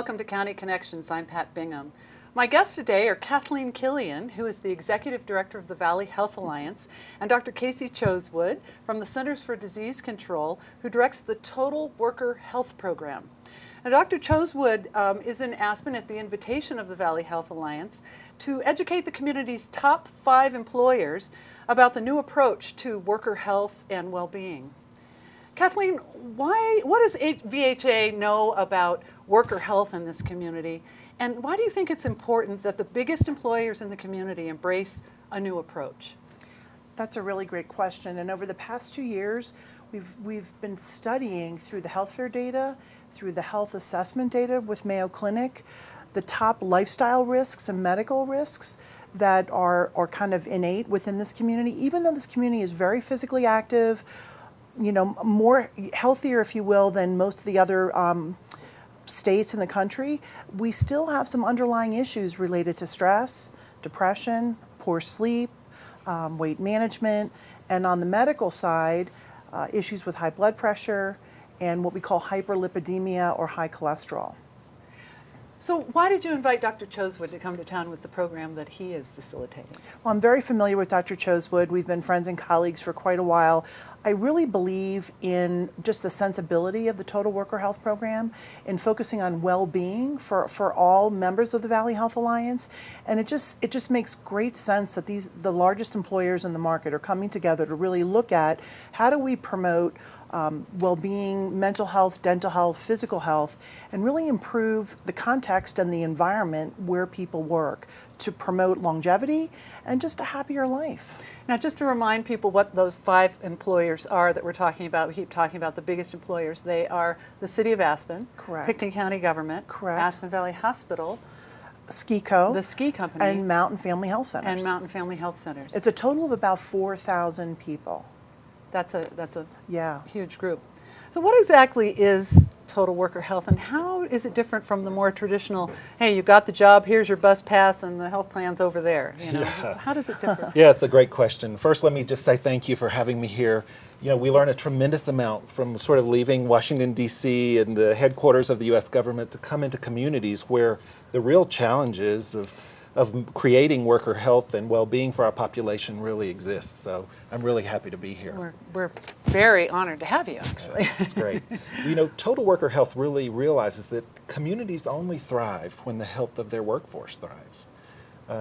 welcome to County Connections. I'm Pat Bingham. My guests today are Kathleen Killion, who is the Executive Director of the Valley Health Alliance, and Dr. Casey Choswood from the Centers for Disease Control, who directs the Total Worker Health Program. Now, Dr. Choswood is in Aspen at the invitation of the Valley Health Alliance to educate the community's top 5 employers about the new approach to worker health and well-being. Kathleen, what does VHA know about worker health in this community, and why do you think it's important that the biggest employers in the community embrace a new approach? That's a really great question, and over the past 2 years, we've been studying through the health fair data, through the health assessment data with Mayo Clinic, the top lifestyle risks and medical risks that are kind of innate within this community. Even though this community is very physically active, you know, more healthier, if you will, than most of the other states in the country, we still have some underlying issues related to stress, depression, poor sleep, weight management, and on the medical side, issues with high blood pressure and what we call hyperlipidemia or high cholesterol. So why did you invite Dr. Choswood to come to town with the program that he is facilitating? Well, I'm very familiar with Dr. Choswood. We've been friends and colleagues for quite a while. I really believe in just the sensibility of the Total Worker Health Program in focusing on well-being for all members of the Valley Health Alliance. And it just makes great sense that the largest employers in the market are coming together to really look at how do we promote well-being, mental health, dental health, physical health, and really improve the context and the environment where people work to promote longevity and just a happier life. Now, just to remind people what those 5 employers are that we're talking about, we keep talking about the biggest employers. They are the City of Aspen, correct, Pitkin County Government, correct, Aspen Valley Hospital, Ski Co, the Ski Company, and Mountain Family Health Centers. And Mountain Family Health Centers. It's a total of about 4,000 people. That's a huge group. So what exactly is Total Worker Health, and how is it different from the more traditional, hey, you got the job, here's your bus pass, and the health plan's over there? You know, how does it differ? Yeah, it's a great question. First, let me just say thank you for having me here. You know, we learn a tremendous amount from sort of leaving Washington, D.C. and the headquarters of the U.S. government to come into communities where the real challenges of creating worker health and well-being for our population really exists. So I'm really happy to be here. We're very honored to have you, actually. That's great. You know, Total Worker Health really realizes that communities only thrive when the health of their workforce thrives.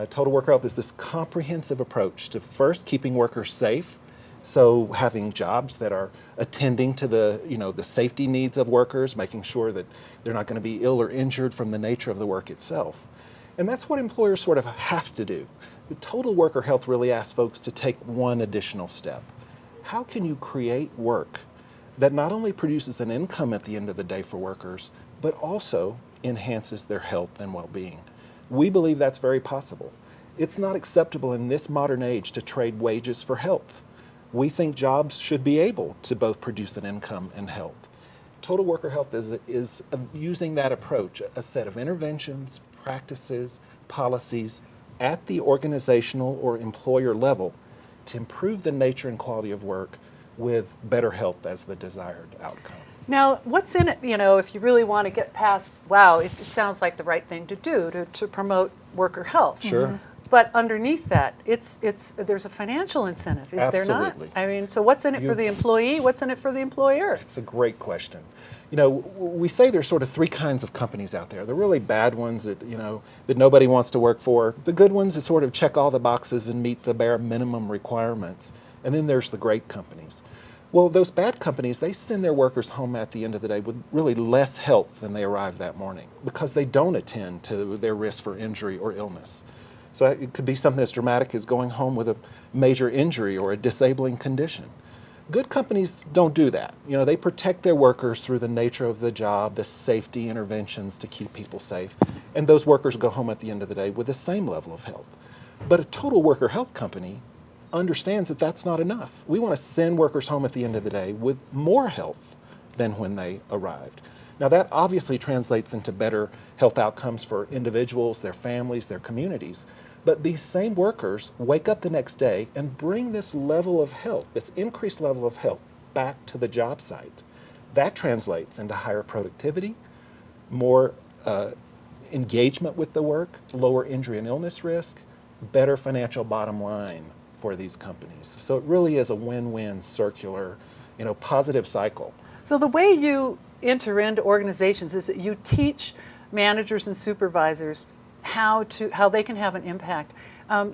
Total Worker Health is this comprehensive approach to first keeping workers safe, so having jobs that are attending to the safety needs of workers, making sure that they're not going to be ill or injured from the nature of the work itself. And that's what employers sort of have to do. The Total Worker Health really asks folks to take one additional step. How can you create work that not only produces an income at the end of the day for workers, but also enhances their health and well-being? We believe that's very possible. It's not acceptable in this modern age to trade wages for health. We think jobs should be able to both produce an income and health. Total Worker Health is using that approach, a set of interventions, practices, policies at the organizational or employer level to improve the nature and quality of work with better health as the desired outcome. Now, what's in it, you know, if you really want to get past, wow, it sounds like the right thing to do to promote worker health. Sure. Mm-hmm. But underneath that, there's a financial incentive, is there not? Absolutely. I mean, so what's in it for the employee? What's in it for the employer? It's a great question. You know, we say there's sort of 3 kinds of companies out there. The really bad ones that, that nobody wants to work for. The good ones that sort of check all the boxes and meet the bare minimum requirements. And then there's the great companies. Well, those bad companies, they send their workers home at the end of the day with really less health than they arrived that morning because they don't attend to their risk for injury or illness. So it could be something as dramatic as going home with a major injury or a disabling condition. Good companies don't do that. You know, they protect their workers through the nature of the job, the safety interventions to keep people safe, and those workers go home at the end of the day with the same level of health. But a Total Worker Health company understands that that's not enough. We want to send workers home at the end of the day with more health than when they arrived. Now that obviously translates into better health outcomes for individuals, their families, their communities. But these same workers wake up the next day and bring this level of health, this increased level of health, back to the job site. That translates into higher productivity, more engagement with the work, lower injury and illness risk, better financial bottom line for these companies. So it really is a win-win circular, positive cycle. So the way you enter into organizations is that you teach managers and supervisors how they can have an impact.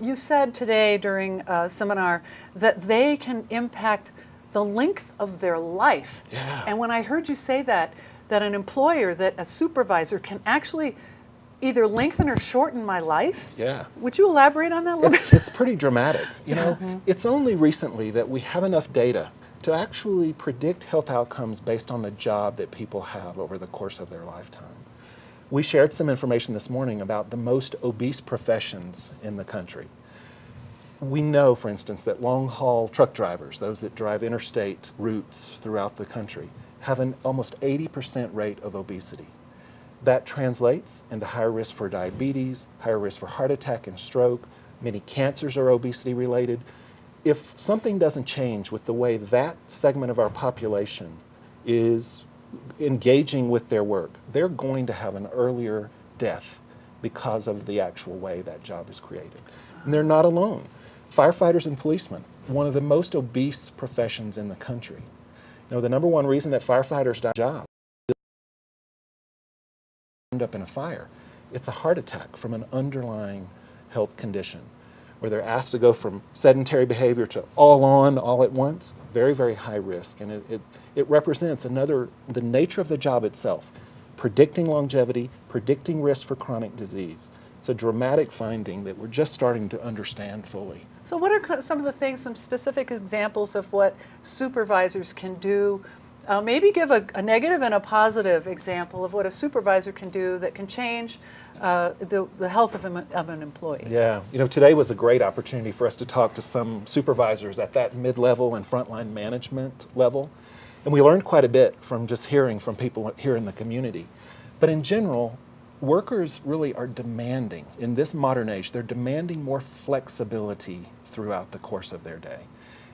You said today during a seminar that they can impact the length of their life. Yeah. And when I heard you say that an employer, that a supervisor can actually either lengthen or shorten my life. Yeah. Would you elaborate on that a little bit? It's pretty dramatic. It's only recently that we have enough data to actually predict health outcomes based on the job that people have over the course of their lifetime. We shared some information this morning about the most obese professions in the country. We know, for instance, that long-haul truck drivers, those that drive interstate routes throughout the country, have an almost 80% rate of obesity. That translates into higher risk for diabetes, higher risk for heart attack and stroke. Many cancers are obesity related. If something doesn't change with the way that segment of our population is engaging with their work, they're going to have an earlier death because of the actual way that job is created. And they're not alone. Firefighters and policemen, one of the most obese professions in the country. The number one reason that firefighters die job end up in a fire, it's a heart attack from an underlying health condition where they're asked to go from sedentary behavior to all on, all at once. Very, very high risk. And it represents the nature of the job itself, predicting longevity, predicting risk for chronic disease. It's a dramatic finding that we're just starting to understand fully. So what are some of the things, some specific examples of what supervisors can do? Maybe give a negative and a positive example of what a supervisor can do that can change the health of an employee. Yeah, today was a great opportunity for us to talk to some supervisors at that mid-level and frontline management level. And we learned quite a bit from just hearing from people here in the community. But in general, workers really are demanding, in this modern age, they're demanding more flexibility throughout the course of their day.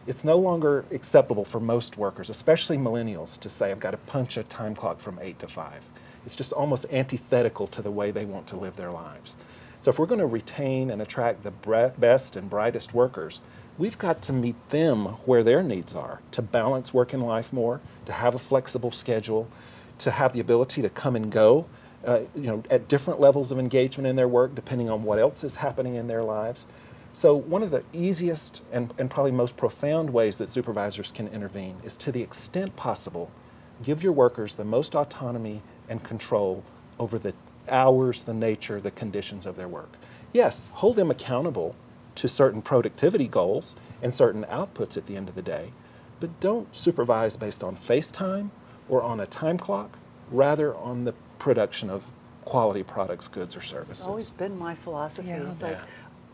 It's no longer acceptable for most workers, especially millennials, to say, I've got to punch a time clock from 8 to 5. It's just almost antithetical to the way they want to live their lives. So if we're going to retain and attract the best and brightest workers, we've got to meet them where their needs are, to balance work and life more, to have a flexible schedule, to have the ability to come and go, at different levels of engagement in their work, depending on what else is happening in their lives. So one of the easiest and probably most profound ways that supervisors can intervene is, to the extent possible, give your workers the most autonomy and control over the hours, the nature, the conditions of their work. Yes, hold them accountable to certain productivity goals and certain outputs at the end of the day, but don't supervise based on face time or on a time clock, rather on the production of quality products, goods, or services. It's always been my philosophy. Yeah. It's like,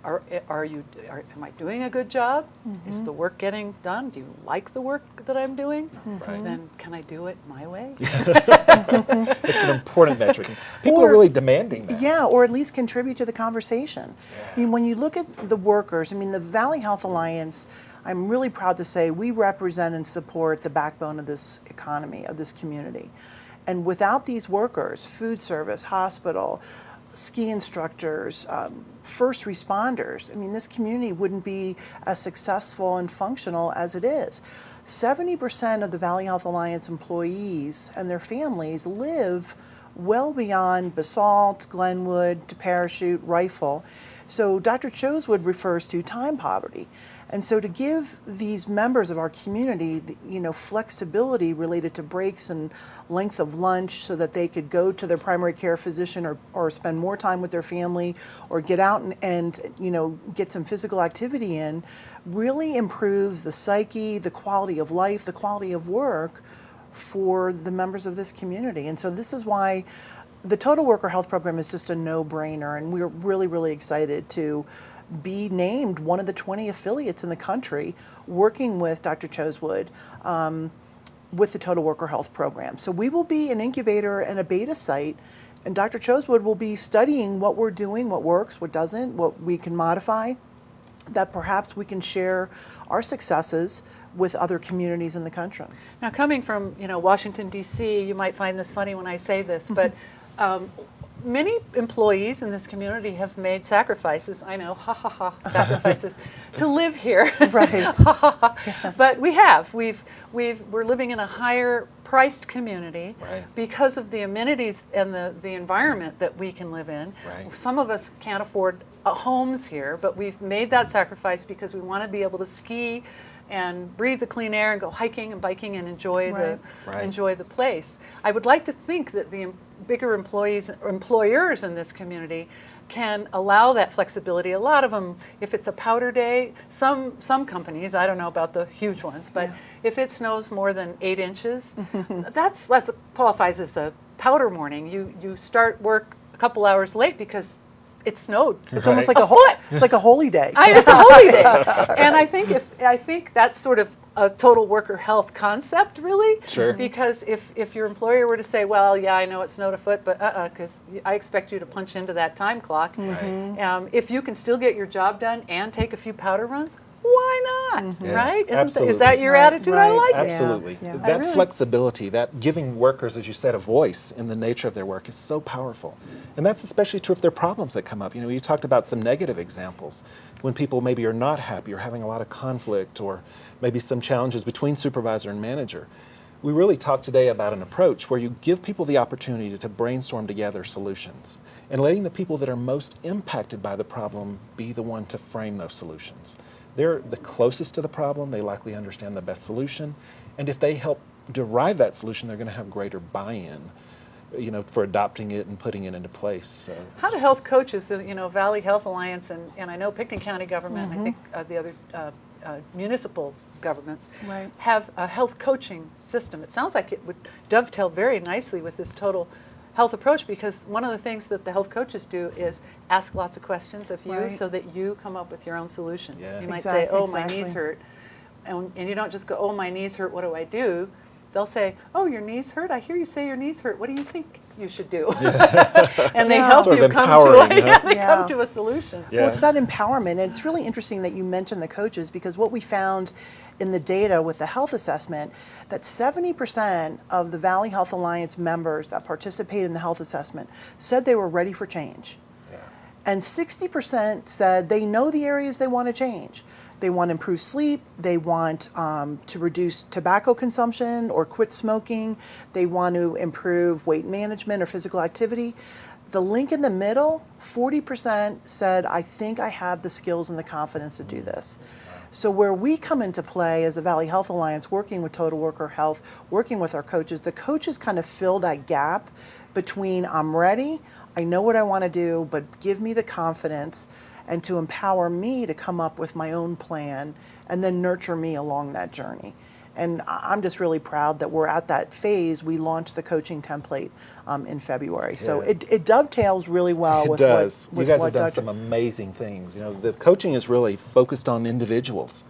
am I doing a good job? Mm-hmm. Is the work getting done? Do you like the work that I'm doing? Right. Then can I do it my way? It's an important metric. People are really demanding that. Yeah, or at least contribute to the conversation. Yeah. I mean, when you look at the workers, the Valley Health Alliance, I'm really proud to say we represent and support the backbone of this economy, of this community. And without these workers, food service, hospital, ski instructors, first responders, this community wouldn't be as successful and functional as it is. 70% of the Valley Health Alliance employees and their families live well beyond Basalt, Glenwood, to Parachute, Rifle. So Dr. Choswood refers to time poverty. And so to give these members of our community, flexibility related to breaks and length of lunch so that they could go to their primary care physician or spend more time with their family or get out and get some physical activity in, really improves the psyche, the quality of life, the quality of work for the members of this community. And so this is why the Total Worker Health Program is just a no-brainer, and we're really, really excited to be named one of the 20 affiliates in the country working with Dr. Choswood with the Total Worker Health Program. So we will be an incubator and a beta site, and Dr. Choswood will be studying what we're doing, what works, what doesn't, what we can modify, that perhaps we can share our successes with other communities in the country. Now, coming from Washington, D.C., you might find this funny when I say this, but many employees in this community have made sacrifices. I know, ha ha ha, sacrifices to live here. Right. Ha ha ha. But we have. We're living in a higher priced community Right. because of the amenities and the environment that we can live in. Right. Some of us can't afford homes here, but we've made that sacrifice because we want to be able to ski and breathe the clean air and go hiking and biking and enjoy Right. Right. enjoy the place. I would like to think that the bigger employers in this community can allow that flexibility. A lot of them, if it's a powder day, some companies, I don't know about the huge ones, but if it snows more than 8 inches, that's qualifies as a powder morning. You start work a couple hours late because it snowed. It's almost Right. like it's like a holy day. It's a holy day, and I think that's sort of a total worker health concept, really. Sure. Because if your employer were to say, well, yeah, I know it snowed a foot, but because I expect you to punch into that time clock. Right. If you can still get your job done and take a few powder runs, why not? Yeah, Right? Is absolutely. that your Right, attitude? I right. like it. Absolutely. Yeah. That really- flexibility, that giving workers, as you said, a voice in the nature of their work is so powerful. And that's especially true if there are problems that come up. You know, you talked about some negative examples when people maybe are not happy or having a lot of conflict or maybe some challenges between supervisor and manager. We really talked today about an approach where you give people the opportunity to brainstorm together solutions and letting the people that are most impacted by the problem be the one to frame those solutions. They're the closest to the problem, they likely understand the best solution, and if they help derive that solution, they're going to have greater buy-in, you know, for adopting it and putting it into place. So How do health coaches, you know, Valley Health Alliance and I know Pitkin County government, I think the other municipal governments Right. have a health coaching system. It sounds like it would dovetail very nicely with this total health approach, because one of the things that the health coaches do is ask lots of questions of you Right. so that you come up with your own solutions. Yeah. You might say, oh, my Exactly. knees hurt. And you don't just go, oh, my knees hurt, what do I do? They'll say, oh, your knees hurt? I hear you say your knees hurt. What do you think you should do? And they Yeah. help Sort of you come to empowering, a, huh? they Yeah. come to a solution. Yeah. Well, it's that empowerment, and it's really interesting that you mentioned the coaches, because what we found in the data with the health assessment, that 70% of the Valley Health Alliance members that participate in the health assessment said they were ready for change. Yeah. And 60% said they know the areas they want to change. They want to improve sleep, they want to reduce tobacco consumption or quit smoking, they want to improve weight management or physical activity. The link in the middle, 40% said, I think I have the skills and the confidence to do this. So where we come into play as the Valley Health Alliance, working with Total Worker Health, working with our coaches, the coaches kind of fill that gap between I'm ready, I know what I want to do, but give me the confidence and to empower me to come up with my own plan and then nurture me along that journey. And I'm just really proud that we're at that phase. We launched the coaching template in February. So Yeah. it dovetails really well It with does. what You guys what have done Dr. some amazing things. You know, the coaching is really focused on individuals.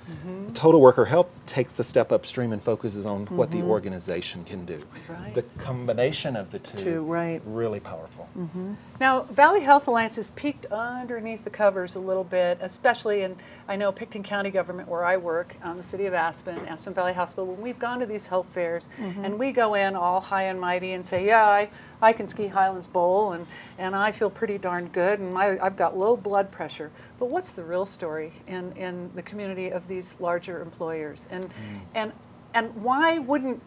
Total Worker Health takes a step upstream and focuses on what the organization can do. Right. The combination of the two, Right. really powerful. Now, Valley Health Alliance has peeked underneath the covers a little bit, especially in, I know, Pitkin County government where I work, the city of Aspen Valley Hospital. When we've gone to these health fairs and we go in all high and mighty and say, yeah, I can ski Highlands Bowl and I feel pretty darn good and I've got low blood pressure. But what's the real story in the community of these larger employers? And why wouldn't,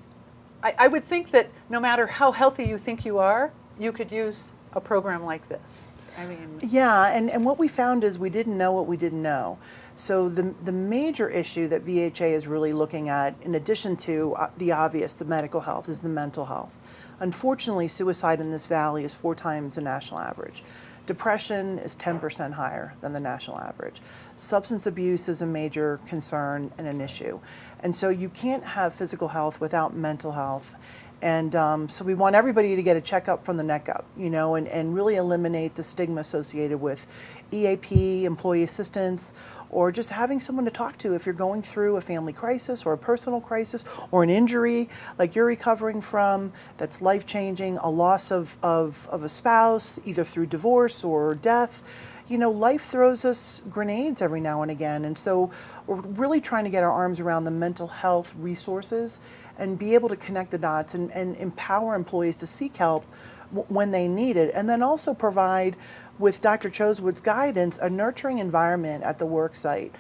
I would think that no matter how healthy you think you are, you could use a program like this. I mean, Yeah, and what we found is we didn't know what we didn't know. So the major issue that VHA is really looking at, in addition to the obvious, the medical health, is the mental health. Unfortunately, suicide in this valley is 4 times the national average. Depression is 10% higher than the national average. Substance abuse is a major concern and an issue. And so you can't have physical health without mental health. And so we want everybody to get a checkup from the neck up, you know, and really eliminate the stigma associated with EAP, employee assistance, or just having someone to talk to if you're going through a family crisis or a personal crisis or an injury like you're recovering from that's life-changing, a loss of a spouse, either through divorce or death. You know, life throws us grenades every now and again, and so we're really trying to get our arms around the mental health resources and be able to connect the dots and empower employees to seek help when they need it, and then also provide, with Dr. Choswood's guidance, a nurturing environment at the work site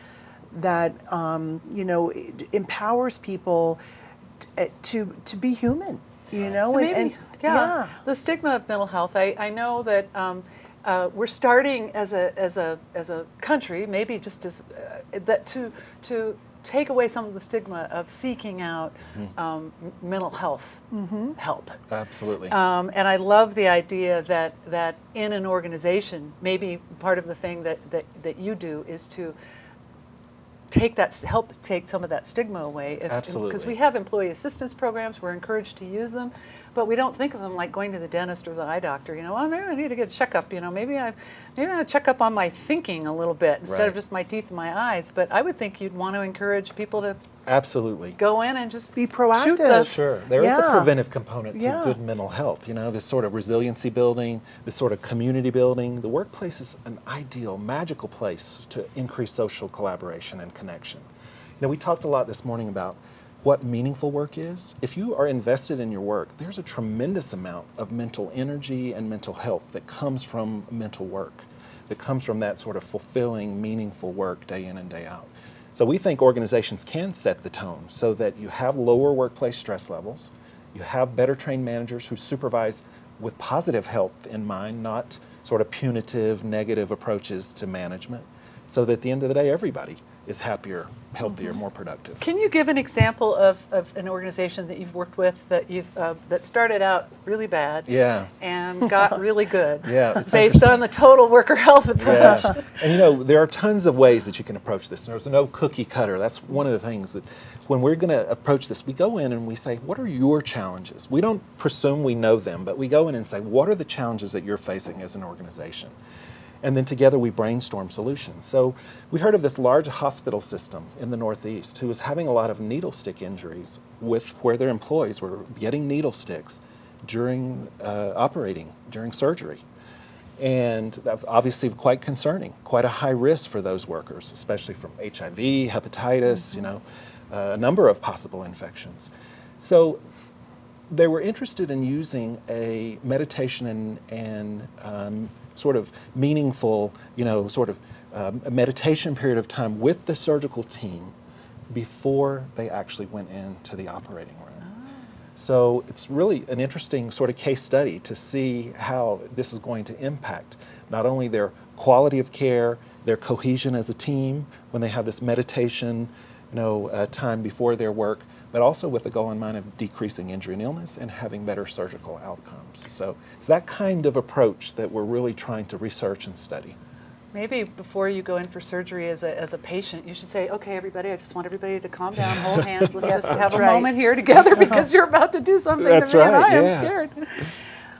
that empowers people to be human, Maybe, yeah. The stigma of mental health. I know that we're starting as a country, maybe just as that to take away some of the stigma of seeking out mental health help. Absolutely. And I love the idea that in an organization, maybe part of the thing that you do is to help take some of that stigma away. Absolutely. Because we have employee assistance programs, we're encouraged to use them, but we don't think of them like going to the dentist or the eye doctor. Well, maybe I need to get a checkup. Maybe I check up on my thinking a little bit instead of just my teeth and my eyes. But I would think you'd want to encourage people to absolutely go in and just be proactive. Sure, there is a preventive component to Yeah. good mental health. This sort of resiliency building, this sort of community building. The workplace is an ideal, magical place to increase social collaboration and connection. We talked a lot this morning about what meaningful work is. If you are invested in your work, there's a tremendous amount of mental energy and mental health that comes from mental work, that comes from that sort of fulfilling, meaningful work day in and day out. So we think organizations can set the tone so that you have lower workplace stress levels, you have better trained managers who supervise with positive health in mind, not sort of punitive, negative approaches to management, so that at the end of the day, everybody is happier, healthier, more productive. Can you give an example of an organization that you've worked with that started out really bad and got really good based on the total worker health approach? Yeah. And there are tons of ways that you can approach this. There's no cookie cutter. That's one of the things that when we're going to approach this, we go in and we say, what are your challenges? We don't presume we know them, but we go in and say, what are the challenges that you're facing as an organization? And then together we brainstorm solutions. So we heard of this large hospital system in the Northeast who was having a lot of needle stick injuries with where their employees were getting needle sticks during operating, during surgery. And that's obviously quite concerning, quite a high risk for those workers, especially from HIV, hepatitis, a number of possible infections. So they were interested in using a meditation and sort of meaningful, a meditation period of time with the surgical team before they actually went into the operating room. So it's really an interesting sort of case study to see how this is going to impact not only their quality of care, their cohesion as a team when they have this meditation, time before their work, but also with the goal in mind of decreasing injury and illness and having better surgical outcomes. So it's that kind of approach that we're really trying to research and study. Maybe before you go in for surgery as a patient, you should say, okay, everybody, I just want everybody to calm down, hold hands, let's just have a moment here together because you're about to do something that's to me right, and I am yeah. scared.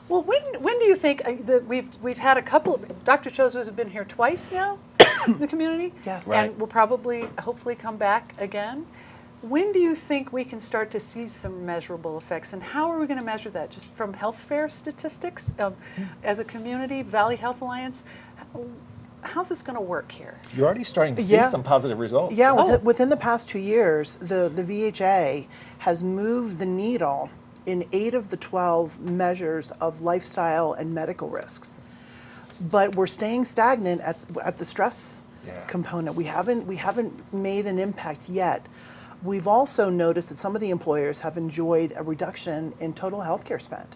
Well, when do you think that we've had a couple of, Dr. Choswood has been here twice now in the community? Yes. And will probably, hopefully come back again. When do you think we can start to see some measurable effects, and how are we going to measure that? Just from health fair statistics? As a community, Valley Health Alliance, how's this going to work here? You're already starting to see some positive results. Yeah, within the past 2 years, the VHA has moved the needle in 8 of the 12 measures of lifestyle and medical risks. But we're staying stagnant at the stress component. We haven't made an impact yet. We've also noticed that some of the employers have enjoyed a reduction in total healthcare spend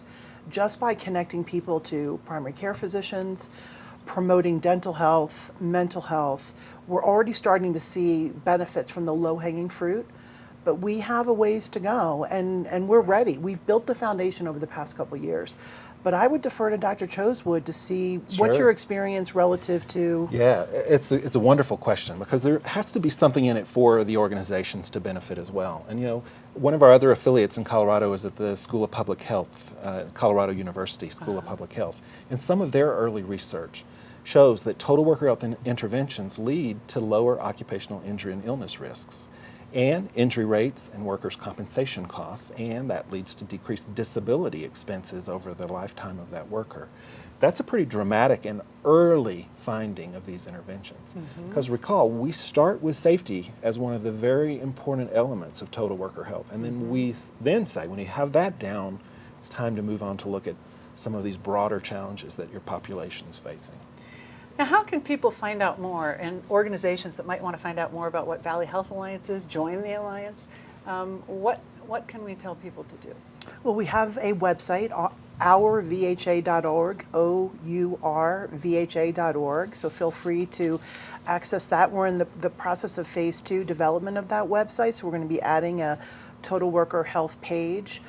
just by connecting people to primary care physicians, promoting dental health, mental health. We're already starting to see benefits from the low-hanging fruit, but we have a ways to go, and we're ready. We've built the foundation over the past couple of years. But I would defer to Dr. Choswood to see what's your experience relative to... Yeah, it's a wonderful question because there has to be something in it for the organizations to benefit as well. And one of our other affiliates in Colorado is at the School of Public Health, Colorado University School of Public Health. And some of their early research shows that total worker health interventions lead to lower occupational injury and illness risks, and injury rates and workers' compensation costs, and that leads to decreased disability expenses over the lifetime of that worker. That's a pretty dramatic and early finding of these interventions. Because recall, we start with safety as one of the very important elements of total worker health, and then we then say, when you have that down, it's time to move on to look at some of these broader challenges that your population is facing. Now, how can people find out more, and organizations that might want to find out more about what Valley Health Alliance is, join the Alliance? What can we tell people to do? Well, we have a website, ourvha.org, OURVHA.org, so feel free to access that. We're in the process of phase 2 development of that website, so we're going to be adding a total worker health page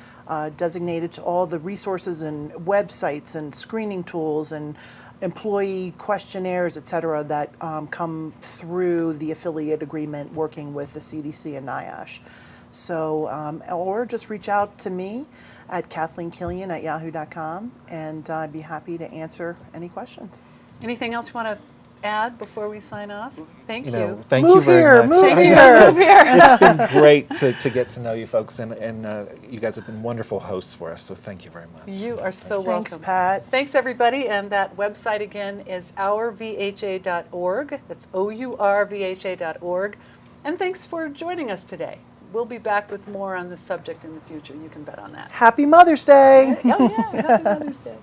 designated to all the resources and websites and screening tools and employee questionnaires, et cetera, that come through the affiliate agreement working with the CDC and NIOSH. So, or just reach out to me at KathleenKillion@yahoo.com, and I'd be happy to answer any questions. Anything else you want to add before we sign off? Thank you. Thank Move you very here, much. move I here. know. Move here. It's been great to get to know you folks, and you guys have been wonderful hosts for us, so thank you very much. You are so welcome. Thanks, Pat. Thanks, everybody. And that website again is ourvha.org. That's OURVHA.org. And thanks for joining us today. We'll be back with more on this subject in the future. You can bet on that. Happy Mother's Day. Oh, yeah. Happy Mother's Day.